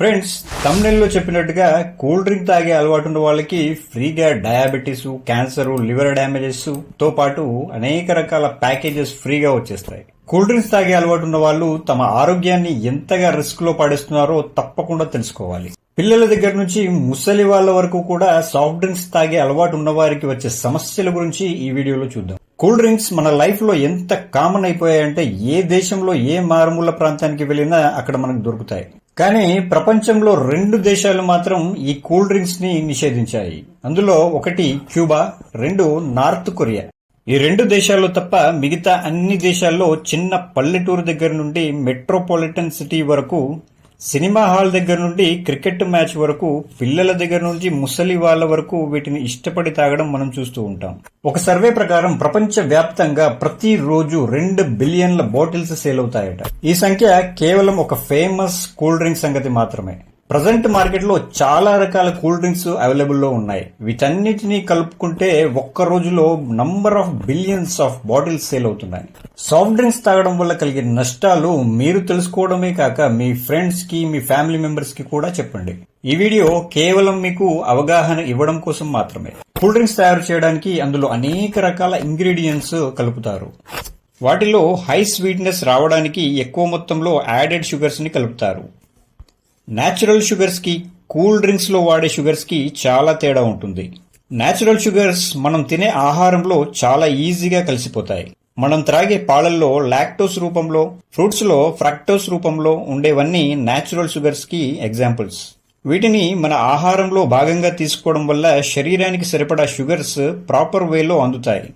Friends, తమ్నెల్లో చెప్పినట్టుగా cool drink తాగే అలవాటు ఉన్న వాళ్ళకి ఫ్రీగా డయాబెటీస్, క్యాన్సర్, లివర్ డ్యామేజెస్ తో పాటు అనేక రకాల ప్యాకేజెస్ ఫ్రీగా వచ్చేస్తాయి. కూల్ డ్రింక్స్ తాగే అలవాటు ఉన్న వాళ్ళు తమ ఆరోగ్యాన్ని ఎంతగా రిస్క్ లో పడేస్తున్నారో తప్పకుండా తెలుసుకోవాలి. పిల్లల దగ్గర నుంచి ముసలి వాళ్ళ వరకు కూడా సాఫ్ట్ డ్రింక్స్ తాగే అలవాటు ఉన్న వారికి వచ్చే సమస్యల గురించి ఈ వీడియోలో చూద్దాం. కూల్ డ్రింక్స్ మన లైఫ్ లో ఎంత కామన్ అయిపోయాయంటే ఏ దేశంలో ఏ మారుమూల ప్రాంతానికి వెళ్ళినా అక్కడ మనకు దొరుకుతాయి. కానీ ప్రపంచంలో 2 దేశాలు మాత్రం ఈ కూల్ డ్రింక్స్ ని నిషేధించాయి. అందులో ఒకటి క్యూబా, 2 నార్త్ కొరియా. ఈ 2 దేశాల్లో తప్ప మిగతా అన్ని దేశాల్లో చిన్న పల్లెటూరు దగ్గర నుండి మెట్రోపాలిటన్ సిటీ వరకు, సినిమా హాల్ దగ్గర నుండి క్రికెట్ మ్యాచ్ వరకు, పిల్లల దగ్గర నుంచి ముసలి వాళ్ళ వరకు వీటిని ఇష్టపడి తాగడం మనం చూస్తూ ఉంటాం. ఒక సర్వే ప్రకారం ప్రపంచ వ్యాప్తంగా ప్రతి రోజు 2 బిలియన్ల బాటిల్స్ సేల్ అవుతాయట. ఈ సంఖ్య కేవలం ఒక ఫేమస్ కూల్ డ్రింక్ సంగతి మాత్రమే. ప్రజెంట్ మార్కెట్ లో చాలా రకాల కూల్ డ్రింక్స్ అవైలబుల్ లో ఉన్నాయి. వీటన్నిటినీ కలుపుకుంటే ఒక్క రోజులో number of billions of bottles sale అవుతున్నాయి. సాఫ్ట్ డ్రింక్స్ తాగడం వల్ల కలిగే నష్టాలు మీరు తెలుసుకోవడమే కాక మీ ఫ్రెండ్స్ కి, మీ ఫ్యామిలీ మెంబర్స్ కి కూడా చెప్పండి. ఈ వీడియో కేవలం మీకు అవగాహన ఇవ్వడం కోసం మాత్రమే. కూల్ డ్రింక్స్ తయారు చేయడానికి అందులో అనేక రకాల ఇంగ్రీడియంట్స్ కలుపుతారు. వాటిలో హై స్వీట్నెస్ రావడానికి ఎక్కువ మొత్తంలో యాడెడ్ షుగర్స్ ని కలుపుతారు. నేచురల్ షుగర్స్ కి, కూల్ డ్రింక్స్ లో వాడే షుగర్స్ కి చాలా తేడా ఉంటుంది. నేచురల్ షుగర్స్ మనం తినే ఆహారంలో చాలా ఈజీగా కలిసిపోతాయి. మనం త్రాగే పాలల్లో లాక్టోస్ రూపంలో, ఫ్రూట్స్ లో ఫ్రక్టోస్ రూపంలో ఉండేవన్నీ నేచురల్ షుగర్స్ కి ఎగ్జాంపుల్స్. వీటిని మన ఆహారంలో భాగంగా తీసుకోవడం వల్ల శరీరానికి సరిపడా షుగర్స్ ప్రాపర్ వేలో అందుతాయి.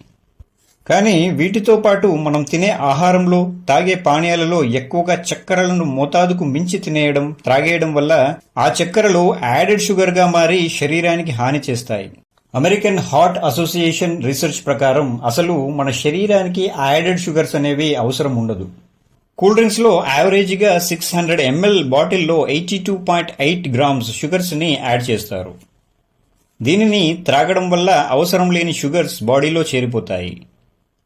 కానీ వీటితో పాటు మనం తినే ఆహారంలో, తాగే పానీయాలలో ఎక్కువగా చక్కెరలను మోతాదుకు మించి తినేయడం, త్రాగేయడం వల్ల ఆ చక్కెరలు యాడెడ్ షుగర్ గా మారి శరీరానికి హాని చేస్తాయి. అమెరికన్ హార్ట్ అసోసియేషన్ రీసెర్చ్ ప్రకారం అసలు మన శరీరానికి యాడెడ్ షుగర్స్ అనేవి అవసరం ఉండదు. కూల్ డ్రింక్స్ లో యావరేజ్ గా 600 ml బాటిల్లో 82.8 గ్రామ్స్ షుగర్స్ ని యాడ్ చేస్తారు. దీనిని త్రాగడం వల్ల అవసరం లేని షుగర్స్ బాడీలో చేరిపోతాయి.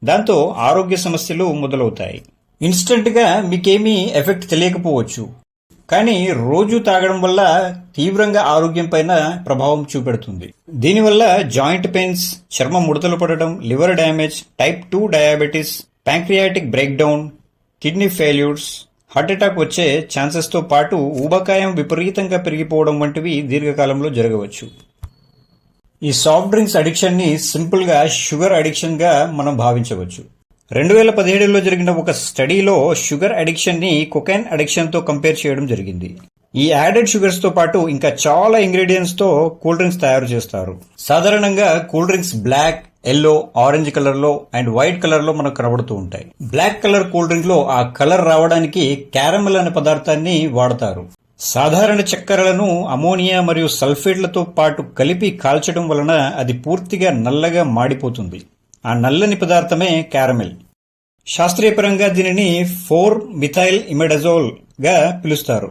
దాంతో ఆరోగ్య సమస్యలు మొదలవుతాయి. ఇన్స్టెంట్ గా మీకేమీ ఎఫెక్ట్ తెలియకపోవచ్చు, కానీ రోజు తాగడం వల్ల తీవ్రంగా ఆరోగ్యం పైన ప్రభావం చూపెడుతుంది. దీనివల్ల జాయింట్ పెయిన్స్, చర్మం ముడతలు పడటం, liver damage, type 2 diabetes, pancreatic break down, kidney failures, heart attack వచ్చే ఛాన్సెస్ తో పాటు ఊబకాయం విపరీతంగా పెరిగిపోవడం వంటివి దీర్ఘకాలంలో జరగవచ్చు. ఈ సాఫ్ట్ డ్రింక్స్ అడిక్షన్ ని సింపుల్ గా షుగర్ అడిక్షన్ గా మనం భావించవచ్చు. 2017లో జరిగిన ఒక స్టడీలో షుగర్ అడిక్షన్ ని కొకైన్ అడిక్షన్ తో కంపేర్ చేయడం జరిగింది. ఈ యాడెడ్ షుగర్స్ తో పాటు ఇంకా చాలా ఇంగ్రీడియంట్స్ తో కూల్ డ్రింక్స్ తయారు చేస్తారు. సాధారణంగా cool drinks black, yellow, orange colour లో అండ్ వైట్ కలర్ లో మనకు కనబడుతూ ఉంటాయి. బ్లాక్ కలర్ కూల్ డ్రింక్ లో ఆ కలర్ రావడానికి క్యారమెల్ అనే పదార్థాన్ని వాడతారు. సాధారణ చక్కెరలను అమోనియా మరియు సల్ఫేట్లతో పాటు కలిపి కాల్చడం వలన అది పూర్తిగా నల్లగా మాడిపోతుంది. ఆ నల్లని పదార్థమే క్యారమెల్. శాస్త్రీయపరంగా దీనిని 4-మిథైల్ ఇమిడజోల్ గా పిలుస్తారు.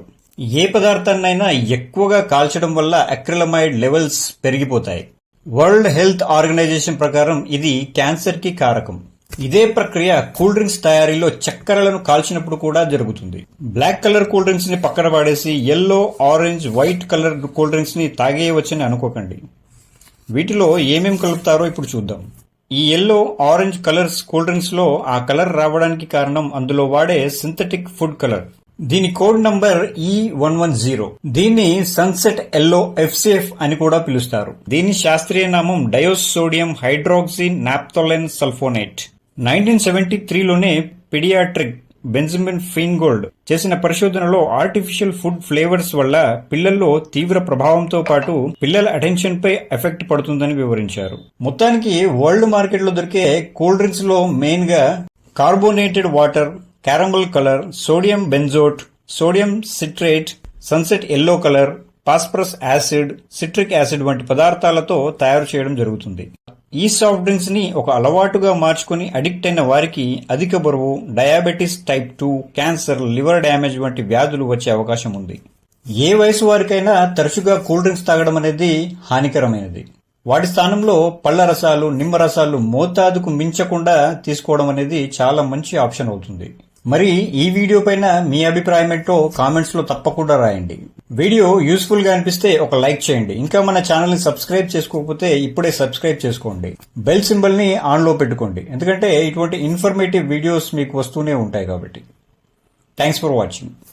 ఏ పదార్థాన్నైనా ఎక్కువగా కాల్చడం వల్ల అక్రిలమైడ్ లెవెల్స్ పెరిగిపోతాయి. వరల్డ్ హెల్త్ ఆర్గనైజేషన్ ప్రకారం ఇది క్యాన్సర్ కి కారకం. ఇదే ప్రక్రియ కూల్ డ్రింక్స్ తయారీలో చక్కెరలను కాల్చినప్పుడు కూడా జరుగుతుంది. బ్లాక్ కలర్ కూల్ డ్రింక్స్ ని పక్కన పడేసి yellow, orange, white colour cool drinks ని తాగేయవచ్చని అనుకోకండి. వీటిలో ఏమేం కలుపుతారో ఇప్పుడు చూద్దాం. ఈ yellow, orange colours cool drinks లో ఆ కలర్ రావడానికి కారణం అందులో వాడే సింథటిక్ ఫుడ్ కలర్. దీని కోడ్ నంబర్ E110. దీన్ని సన్సెట్ ఎల్లో FCF అని కూడా పిలుస్తారు. దీని శాస్త్రీయ నామం డయోసోడియం హైడ్రాక్సీ నాప్థోలెన్ సల్ఫోనేట్. 1973లోనే పీడియాట్రిక్ బెంజమిన్ ఫీన్గోల్డ్ చేసిన పరిశోధనలో ఆర్టిఫిషియల్ ఫుడ్ ఫ్లేవర్స్ వల్ల పిల్లల్లో తీవ్ర ప్రభావంతో పాటు పిల్లల అటెన్షన్ పై ఎఫెక్ట్ పడుతుందని వివరించారు. మొత్తానికి వరల్డ్ మార్కెట్ లో దొరికే కూల్ డ్రింక్స్ లో మెయిన్ గా carbonated water, caramel colour, sodium benzoate, sodium citrate, sunset yellow colour, phosphorus acid, citric acid వంటి పదార్థాలతో తయారు చేయడం జరుగుతుంది. ఈ సాఫ్ట్ డ్రింక్స్ ని ఒక అలవాటుగా మార్చుకుని అడిక్ట్ అయిన వారికి అధిక బరువు, diabetes type 2, cancer, liver damage వంటి వ్యాధులు వచ్చే అవకాశం ఉంది. ఏ వయసు వారికైనా తరచుగా కూల్ డ్రింక్స్ తాగడం అనేది హానికరమైనది. వాటి స్థానంలో పళ్ల రసాలు, నిమ్మ రసాలు మోతాదుకు మించకుండా తీసుకోవడం అనేది చాలా మంచి ఆప్షన్ అవుతుంది. మరి ఈ వీడియో పైన మీ అభిప్రాయం ఏంటో కామెంట్స్ లో తప్పకుండా రాయండి. వీడియో యూస్ఫుల్ గా అనిపిస్తే ఒక లైక్ చేయండి. ఇంకా మన ఛానల్ ని సబ్స్క్రైబ్ చేసుకోకపోతే ఇప్పుడే సబ్స్క్రైబ్ చేసుకోండి. బెల్ సింబల్ ని ఆన్ లో పెట్టుకోండి, ఎందుకంటే ఇటువంటి ఇన్ఫర్మేటివ్ వీడియోస్ మీకు వస్తూనే ఉంటాయి కాబట్టి. Thanks for watching.